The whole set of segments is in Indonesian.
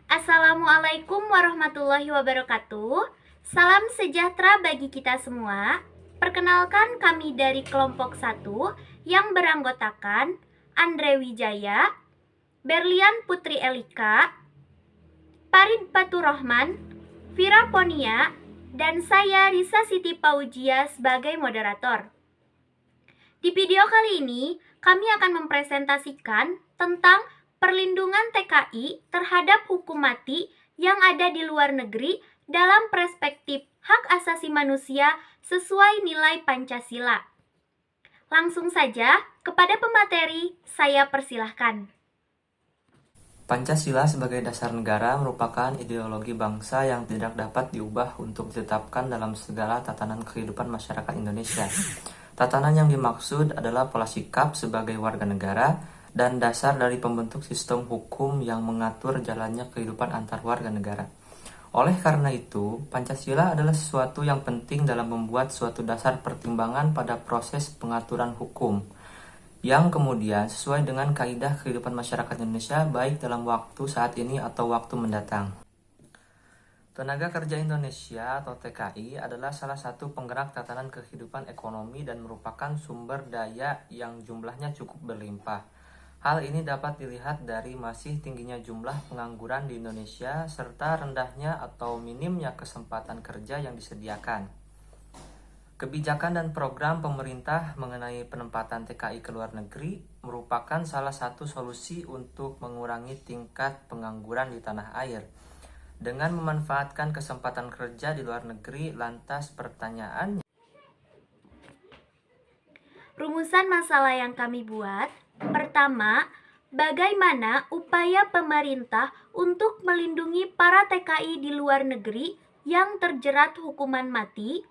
Assalamualaikum warahmatullahi wabarakatuh. Salam sejahtera bagi kita semua. Perkenalkan kami dari kelompok 1 yang beranggotakan Andre Wijaya, Berlian Putri Elika, Parid Paturrohman, Vira Ponia, dan saya Risa Siti Paujia sebagai moderator. Di video kali ini, kami akan mempresentasikan tentang perlindungan TKI terhadap hukum mati yang ada di luar negeri dalam perspektif hak asasi manusia sesuai nilai Pancasila. Langsung saja, kepada pemateri, saya persilahkan. Pancasila sebagai dasar negara merupakan ideologi bangsa yang tidak dapat diubah untuk ditetapkan dalam segala tatanan kehidupan masyarakat Indonesia. Tatanan yang dimaksud adalah pola sikap sebagai warga negara dan dasar dari pembentuk sistem hukum yang mengatur jalannya kehidupan antar warga negara. Oleh karena itu, Pancasila adalah sesuatu yang penting dalam membuat suatu dasar pertimbangan pada proses pengaturan hukum, yang kemudian sesuai dengan kaidah kehidupan masyarakat Indonesia baik dalam waktu saat ini atau waktu mendatang. Tenaga Kerja Indonesia atau TKI adalah salah satu penggerak tatanan kehidupan ekonomi dan merupakan sumber daya yang jumlahnya cukup berlimpah. Hal ini dapat dilihat dari masih tingginya jumlah pengangguran di Indonesia serta rendahnya atau minimnya kesempatan kerja yang disediakan. Kebijakan dan program pemerintah mengenai penempatan TKI ke luar negeri merupakan salah satu solusi untuk mengurangi tingkat pengangguran di tanah air. Dengan memanfaatkan kesempatan kerja di luar negeri, lantas pertanyaannya, Rumusan masalah yang kami buat, pertama, bagaimana upaya pemerintah untuk melindungi para TKI di luar negeri yang terjerat hukuman mati?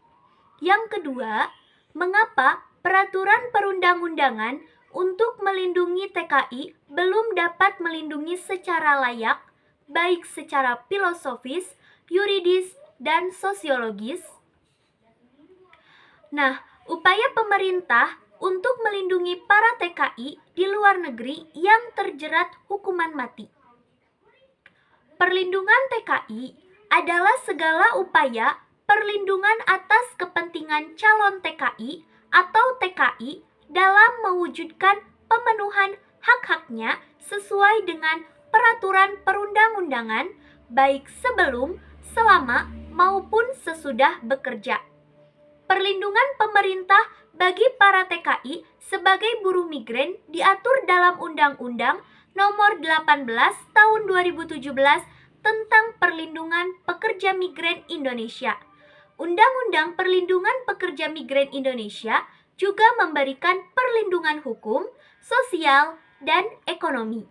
Yang kedua, mengapa peraturan perundang-undangan untuk melindungi TKI belum dapat melindungi secara layak, baik secara filosofis, yuridis, dan sosiologis? Nah, upaya pemerintah untuk melindungi para TKI di luar negeri yang terjerat hukuman mati. Perlindungan TKI adalah segala upaya perlindungan atas kepentingan calon TKI atau TKI dalam mewujudkan pemenuhan hak-haknya sesuai dengan peraturan perundang-undangan baik sebelum, selama, maupun sesudah bekerja. Perlindungan pemerintah bagi para TKI sebagai buruh migran diatur dalam Undang-Undang Nomor 18 Tahun 2017 tentang Perlindungan Pekerja Migran Indonesia. Undang-Undang Perlindungan Pekerja Migran Indonesia juga memberikan perlindungan hukum, sosial, dan ekonomi.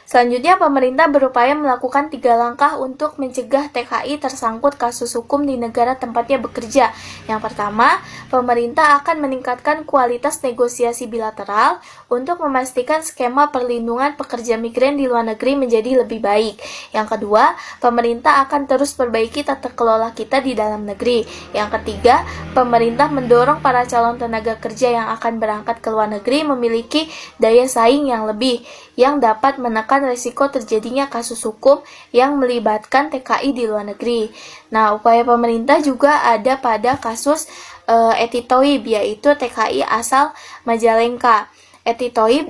Selanjutnya, pemerintah berupaya melakukan 3 langkah untuk mencegah TKI tersangkut kasus hukum di negara tempatnya bekerja. Yang pertama, pemerintah akan meningkatkan kualitas negosiasi bilateral untuk memastikan skema perlindungan pekerja migran di luar negeri menjadi lebih baik. Yang kedua, pemerintah akan terus perbaiki tata kelola kita di dalam negeri. Yang ketiga, pemerintah mendorong para calon tenaga kerja yang akan berangkat ke luar negeri memiliki daya saing yang lebih, yang dapat menekan risiko terjadinya kasus hukum yang melibatkan TKI di luar negeri. Nah, upaya pemerintah juga ada pada kasus Eti Thohib, yaitu TKI asal Majalengka. Eti Thohib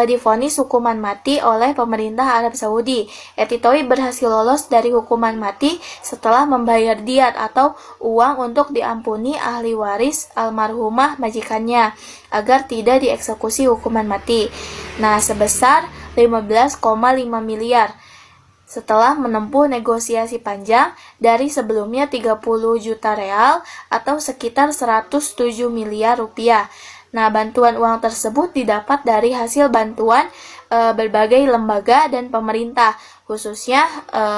divonis hukuman mati oleh pemerintah Arab Saudi. Eti Thohib berhasil lolos dari hukuman mati setelah membayar diat atau uang untuk diampuni ahli waris almarhumah majikannya agar tidak dieksekusi hukuman mati. Nah, sebesar 15,5 miliar. Setelah menempuh negosiasi panjang dari sebelumnya 30 juta real atau sekitar 107 miliar rupiah. Nah, bantuan uang tersebut didapat dari hasil bantuan berbagai lembaga dan pemerintah, khususnya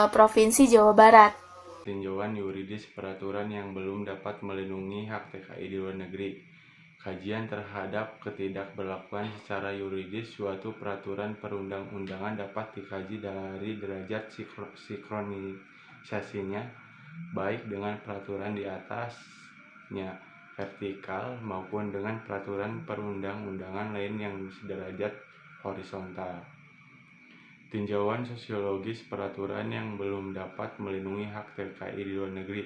Provinsi Jawa Barat. Tinjauan yuridis peraturan yang belum dapat melindungi hak TKI di luar negeri. Kajian terhadap ketidakberlakuan secara yuridis suatu peraturan perundang-undangan dapat dikaji dari derajat sinkronisasinya, baik dengan peraturan di atasnya vertikal maupun dengan peraturan perundang-undangan lain yang sederajat horizontal. tinjauan sosiologis peraturan yang belum dapat melindungi hak TKI di luar negeri.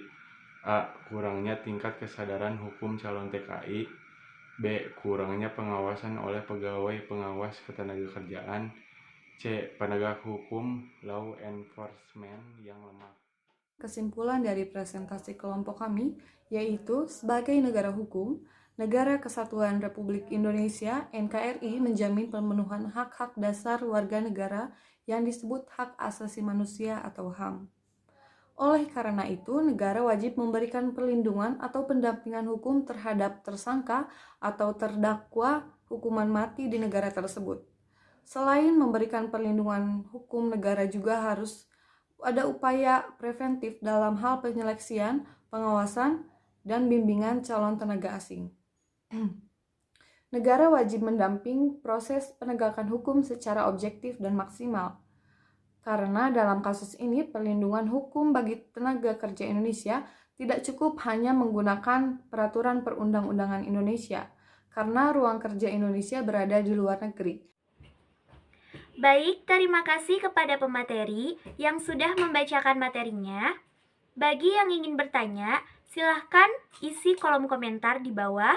A. Kurangnya tingkat kesadaran hukum calon TKI. B. Kurangnya pengawasan oleh pegawai pengawas ketenagakerjaan. C. Penegak hukum law enforcement yang lemah. Kesimpulan dari presentasi kelompok kami yaitu sebagai negara hukum, Negara Kesatuan Republik Indonesia (NKRI) menjamin pemenuhan hak-hak dasar warga negara yang disebut hak asasi manusia atau HAM. Oleh karena itu, negara wajib memberikan perlindungan atau pendampingan hukum terhadap tersangka atau terdakwa hukuman mati di negara tersebut. Selain memberikan perlindungan hukum, negara juga harus ada upaya preventif dalam hal penyeleksian, pengawasan, dan bimbingan calon tenaga asing. Negara wajib mendamping proses penegakan hukum secara objektif dan maksimal. Karena dalam kasus ini perlindungan hukum bagi tenaga kerja Indonesia tidak cukup hanya menggunakan peraturan perundang-undangan Indonesia, karena ruang kerja Indonesia berada di luar negeri. Baik, terima kasih kepada pemateri yang sudah membacakan materinya. Bagi yang ingin bertanya, silahkan isi kolom komentar di bawah.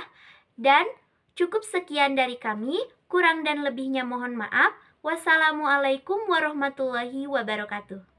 Dan cukup sekian dari kami, kurang dan lebihnya mohon maaf. Wassalamualaikum warahmatullahi wabarakatuh.